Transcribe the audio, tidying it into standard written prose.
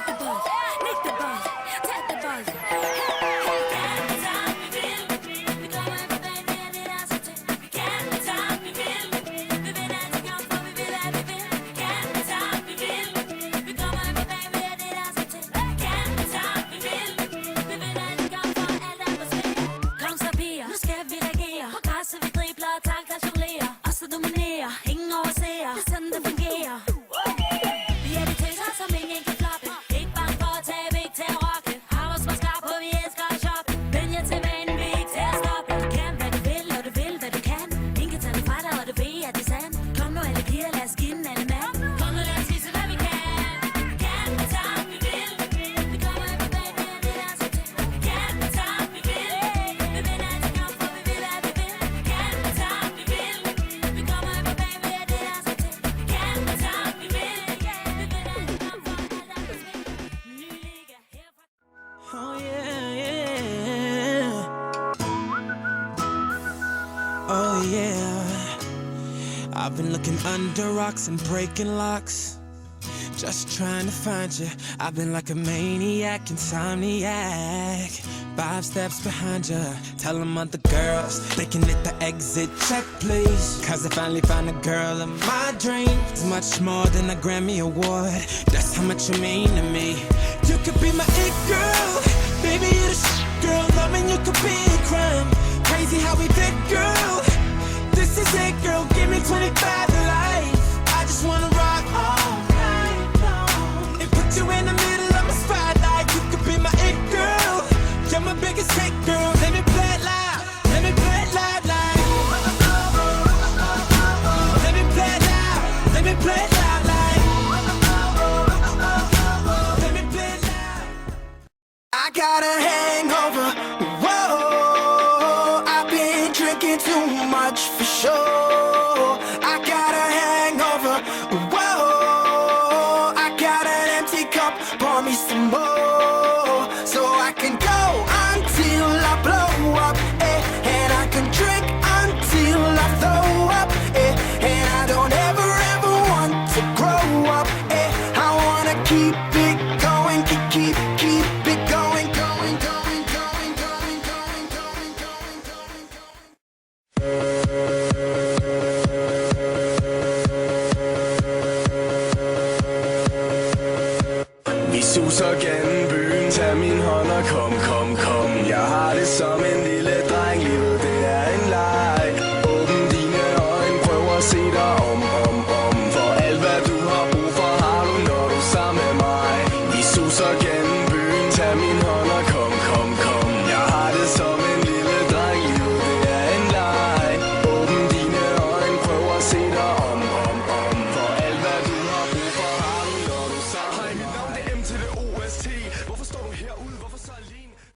the buzz, make the buzz, tag the buzz. Ingen overser, det er sådan det fungerer. Vi er de tøser, som ingen kan floppe. Ikke bange for at tabe, ikke til at rocke. Har vores maskar på, vi elsker at shoppe. Vend jer til vanen, vi er ikke til at stoppe. Du kan, hvad du vil, og du vil, hvad du kan. Ingen kan tage det fra dig, og du ved, at det er sandt. Kom nu alle piger, lad os give den alle mand. Kom nu, lad os vise, hvad vi kan. Vi kan, hvad tager vi vil. Vi kommer ind på baby, og det er der så til. Vi kan, hvad tager vi vil. Vi vinder altid kamp, for vi vil, hvad vi vil. Vi kan, hvad tager vi vil. Vi kommer ind på baby, og det er der så til. Vi kan, hvad tager vi vil. Vi vinder altid kamp, for alt er på spil. Ny liga herfra. Oh yeah, yeah. Oh yeah. I've been looking under rocks and breaking locks, just trying to find you. I've been like a maniac, insomniac, 5 steps behind you. Tell them other girls they can hit the exit check, please. Cause I finally found a girl of my dreams. Much more than a Grammy award, that's how much you mean to me. You could be my it girl, baby, you're the girl. Loving you could be a crime. Crazy how we fit, girl. This is it, girl. Give me 25 to life. I just wanna rock all night long and put you in the middle of my spotlight. You could be my it girl. You're my biggest hit, girl. Let me play it loud. Let me play it loud, like. Let me play it loud. Let me play it loud, like. Let me play it loud. I got a hangover. Whoa, I've been drinking too much for sure. I got a hangover. Whoa, I got an empty cup. Pour me some more, so I can go until I blow up, and I can drink until I throw up, and I don't ever want to grow up, I wanna keep it going, keep it going, going, going, going, going, going, going, going, Vi suser gennem byen, tag min hånd og kom. Jeg har det som en